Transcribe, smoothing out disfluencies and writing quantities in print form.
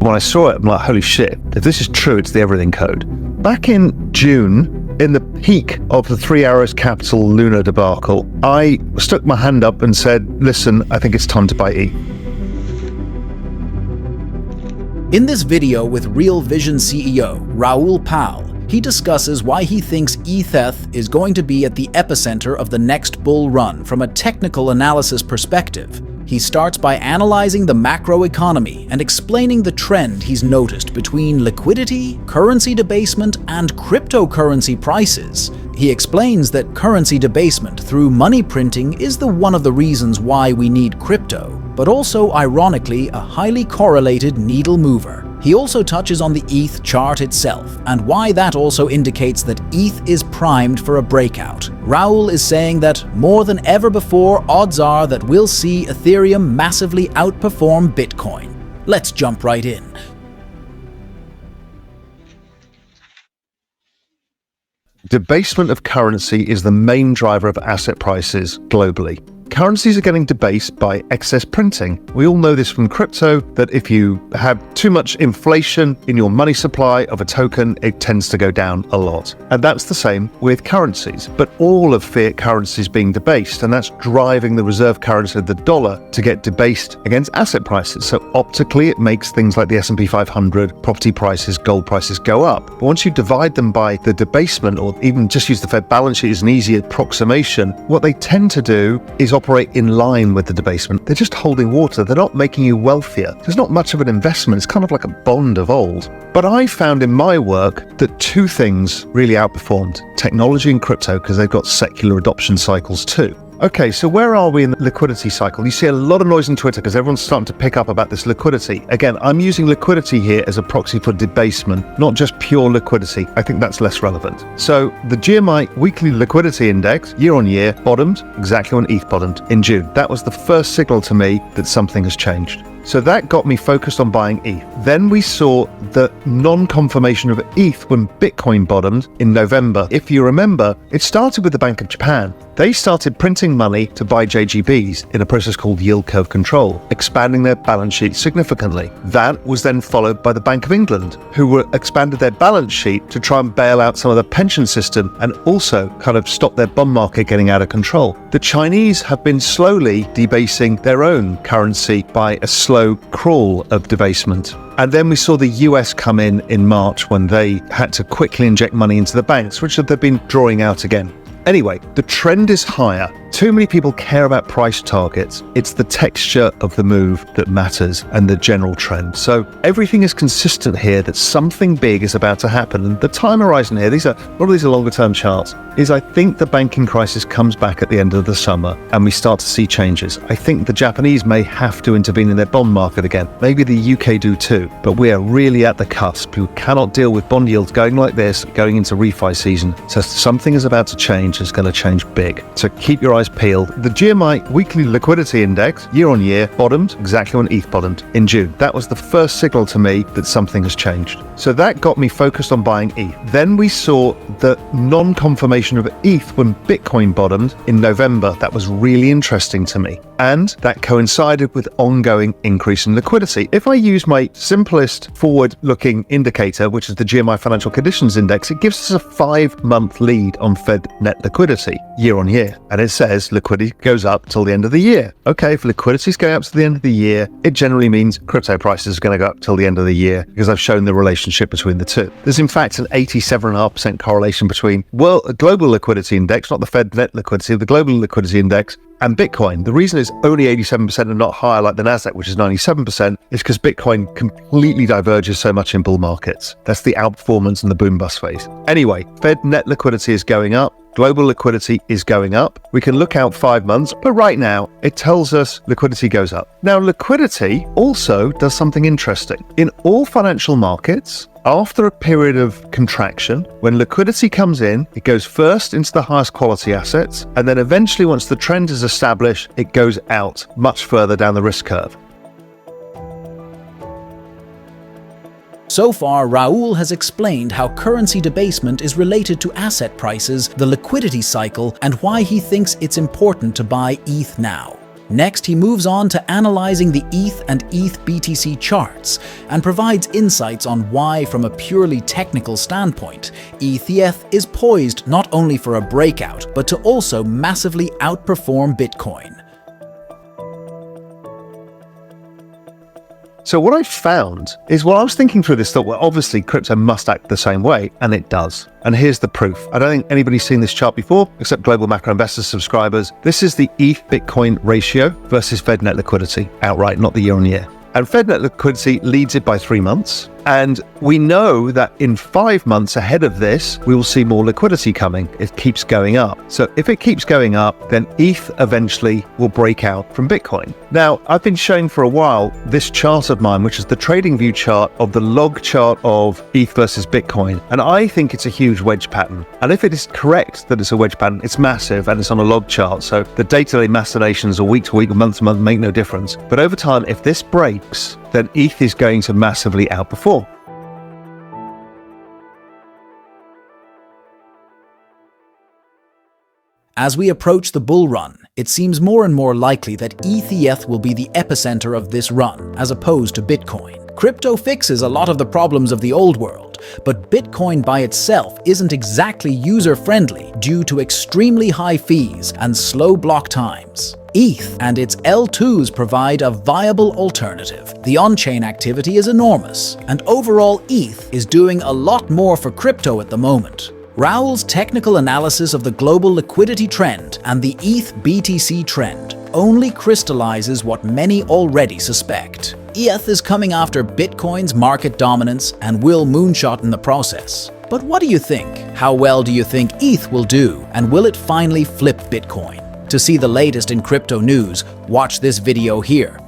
When I saw it, I'm like, holy shit, if this is true, it's the everything code. Back in June, in the peak of the Three Arrows Capital Luna debacle, I stuck my hand up and said, listen, I think it's time to buy ETH. In this video with Real Vision CEO Raoul Pal, he discusses why he thinks ETH is going to be at the epicenter of the next bull run from a technical analysis perspective. He starts by analyzing the macroeconomy and explaining the trend he's noticed between liquidity, currency debasement, and cryptocurrency prices. He explains that currency debasement through money printing is one of the reasons why we need crypto, but also, ironically, a highly correlated needle mover. He also touches on the ETH chart itself and why that also indicates that ETH is primed for a breakout. Raoul is saying that more than ever before, odds are that we'll see Ethereum massively outperform Bitcoin. Let's jump right in. Debasement of currency is the main driver of asset prices globally. Currencies are getting debased by excess printing. We all know this from crypto, that if you have too much inflation in your money supply of a token, it tends to go down a lot. And that's the same with currencies. But all of fiat currencies being debased, and that's driving the reserve currency of the dollar to get debased against asset prices. So optically, it makes things like the S&P 500, property prices, gold prices go up. But once you divide them by the debasement, or even just use the Fed balance sheet as an easy approximation, what they tend to do is operate in line with the debasement. They're just holding water. They're not making you wealthier. There's not much of an investment. It's kind of like a bond of old. But I found in my work that two things really outperformed: technology and crypto, because they've got secular adoption cycles too. Okay, so where are we in the liquidity cycle? You see a lot of noise on Twitter because everyone's starting to pick up about this liquidity. Again, I'm using liquidity here as a proxy for debasement, not just pure liquidity. I think that's less relevant. So the GMI Weekly Liquidity Index, year on year, bottomed exactly when ETH bottomed in June. That was the first signal to me that something has changed. So that got me focused on buying ETH. Then we saw the non-confirmation of ETH when Bitcoin bottomed in November. If you remember, it started with the Bank of Japan. They started printing money to buy JGBs in a process called yield curve control, expanding their balance sheet significantly. That was then followed by the Bank of England, who expanded their balance sheet to try and bail out some of the pension system and also kind of stop their bond market getting out of control. The Chinese have been slowly debasing their own currency by a slow crawl of debasement. And then we saw the US come in March when they had to quickly inject money into the banks, which they've been drawing out again. Anyway, the trend is higher. Too many people care about price targets. It's the texture of the move that matters and the general trend. So everything is consistent here that something big is about to happen. And the time horizon here, a lot of these are longer term charts, is I think the banking crisis comes back at the end of the summer and we start to see changes. I think the Japanese may have to intervene in their bond market again. Maybe the UK do too, but we are really at the cusp. We cannot deal with bond yields going like this, going into refi season. So something is about to change. It's going to change big. So keep your eyes peeled. The GMI Weekly Liquidity Index, year on year, bottomed exactly when ETH bottomed in June. That was the first signal to me that something has changed. So that got me focused on buying ETH. Then we saw the non-confirmation of ETH when Bitcoin bottomed in November. That was really interesting to me. And that coincided with ongoing increase in liquidity. If I use my simplest forward-looking indicator, which is the GMI Financial Conditions Index, it gives us a 5-month lead on Fed net liquidity year on year. And it says liquidity goes up till the end of the year. Okay, if liquidity is going up to the end of the year, it generally means crypto prices are going to go up till the end of the year because I've shown the relationship between the two. There's in fact an 87.5% correlation between global liquidity index, not the Fed net liquidity, the global liquidity index, and Bitcoin. The reason it's only 87% and not higher like the Nasdaq, which is 97%, is because Bitcoin completely diverges so much in bull markets. That's the outperformance and the boom bust phase. Anyway, Fed net liquidity is going up. Global liquidity is going up. We can look out 5 months, but right now it tells us liquidity goes up. Now, liquidity also does something interesting. In all financial markets, after a period of contraction, when liquidity comes in, it goes first into the highest quality assets, and then eventually, once the trend is established, it goes out much further down the risk curve. So far, Raoul has explained how currency debasement is related to asset prices, the liquidity cycle, and why he thinks it's important to buy ETH now. Next, he moves on to analyzing the ETH and ETH BTC charts and provides insights on why, from a purely technical standpoint, ETH is poised not only for a breakout, but to also massively outperform Bitcoin. So what I found is, while I was thinking through this, thought, well, obviously crypto must act the same way, and it does. And here's the proof. I don't think anybody's seen this chart before, except Global Macro Investors subscribers. This is the ETH Bitcoin ratio versus Fed net liquidity, outright, not the year on year. And Fed net liquidity leads it by 3 months. And we know that in 5 months ahead of this, we will see more liquidity coming. It keeps going up. So if it keeps going up, then ETH eventually will break out from Bitcoin. Now, I've been showing for a while this chart of mine, which is the TradingView chart of the log chart of ETH versus Bitcoin. And I think it's a huge wedge pattern. And if it is correct that it's a wedge pattern, it's massive and it's on a log chart. So the day-to-day machinations or week to week or month to month make no difference. But over time, if this breaks, then ETH is going to massively outperform. As we approach the bull run, it seems more and more likely that ETH will be the epicenter of this run, as opposed to Bitcoin. Crypto fixes a lot of the problems of the old world, but Bitcoin by itself isn't exactly user-friendly due to extremely high fees and slow block times. ETH and its L2s provide a viable alternative. The on-chain activity is enormous, and overall ETH is doing a lot more for crypto at the moment. Raoul's technical analysis of the global liquidity trend and the ETH BTC trend only crystallizes what many already suspect. ETH is coming after Bitcoin's market dominance and will moonshot in the process. But what do you think? How well do you think ETH will do, and will it finally flip Bitcoin? To see the latest in crypto news, watch this video here.